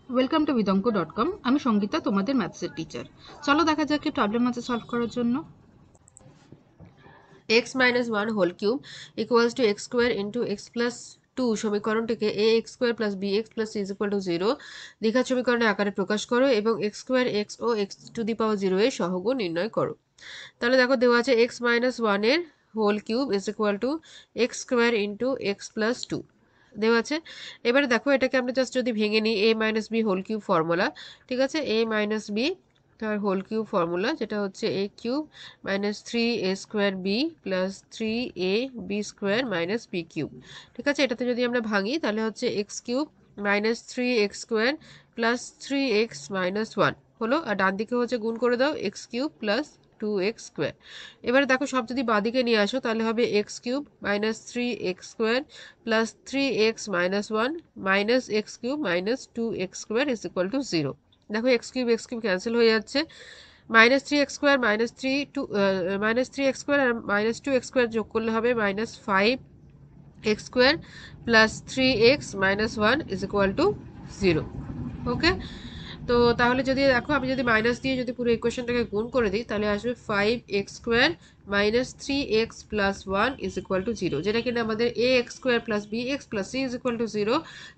Welcome to vidonko.com। আমি সঙ্গীতা, তোমাদের ম্যাথসের teacher. চলো দেখা যাক কি প্রবলেম আছে সলভ করার জন্য। x minus 1 whole cube equals to x square into x plus 2 সমীকরণটিকে ax square plus bx plus c is equal to 0 দ্বিঘাত সমীকরণের আকারে প্রকাশ করো এবং x square x O x to the power 0 এর সহগ নির্ণয় করো। তাহলে দেখো দেওয়া আছে x minus 1 এর whole cube is equal to x square into x plus 2 দেওয়া আছে। এবারে দেখো এটাকে আমরা জাস্ট যদি ভেঙে নিই a minus b whole cube formula, ঠিক আছে, a minus b তার হোল কিউব ফর্মুলা যেটা হচ্ছে a cube minus 3a square B plus 3ab square minus B cube. ঠিক আছে, এটাতে যদি আমরা ভাঙি তাহলে হচ্ছে X cube minus 3x square plus 3x minus 1 হলো, আর ডান দিকে হচ্ছে গুণ করে দাও x cube plus 2x square. এবারে দেখো সব যদি বাদিকে নিয়ে আসো তাহলে হবে x cube minus 3x square plus 3x minus 1 minus x cube minus 2x square is equal to 0। দেখো এক্স কিউব ক্যান্সেল হয়ে যাচ্ছে, minus 3x square minus 3x square আর মাইনাস 2x স্কোয়ার যোগ করলে হবে minus 5x square plus 3x minus 1 is equal to 0। Okay, তো তাহলে যদি দেখো আমি যদি মাইনাস দিয়ে যদি পুরো ইকুয়েশনটাকে গুণ করে দিই তাহলে আসবে 5x square minus 3x plus 1 is equal to 0, যেটা কিনা আমাদের ax square plus bx plus c is equal to 0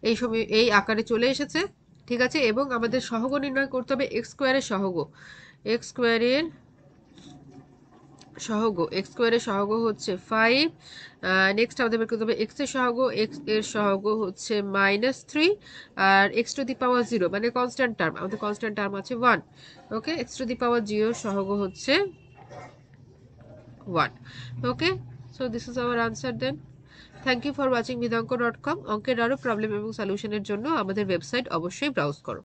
এই সময় এই আকারে চলে এসেছে। ঠিক আছে, এবং আমাদের সহগ নির্ণয় করতে হবে এক্স স্কোয়ারের সহগ। এক্স স্কোয়ারের সহগ হচ্ছে 5। নেক্সট আমাদের বের করতে হবে এক্স এর সহগ, এক্স এর সহগ হচ্ছে মাইনাস 3 আর এক্স টু দি পাওয়ার 0 মানে কনস্ট্যান্ট টার্ম, আমাদের কনস্ট্যান্ট টার্ম আছে 1। ওকে, এক্স টু দি পাওয়ার 0 সহগ হচ্ছে 1। Okay, so this is our answer then. Thank you for watching vidonko.com। অঙ্কের আরও প্রবলেম এবং সলিউশনের জন্য আমাদের ওয়েবসাইট অবশ্যই ব্রাউজ করো।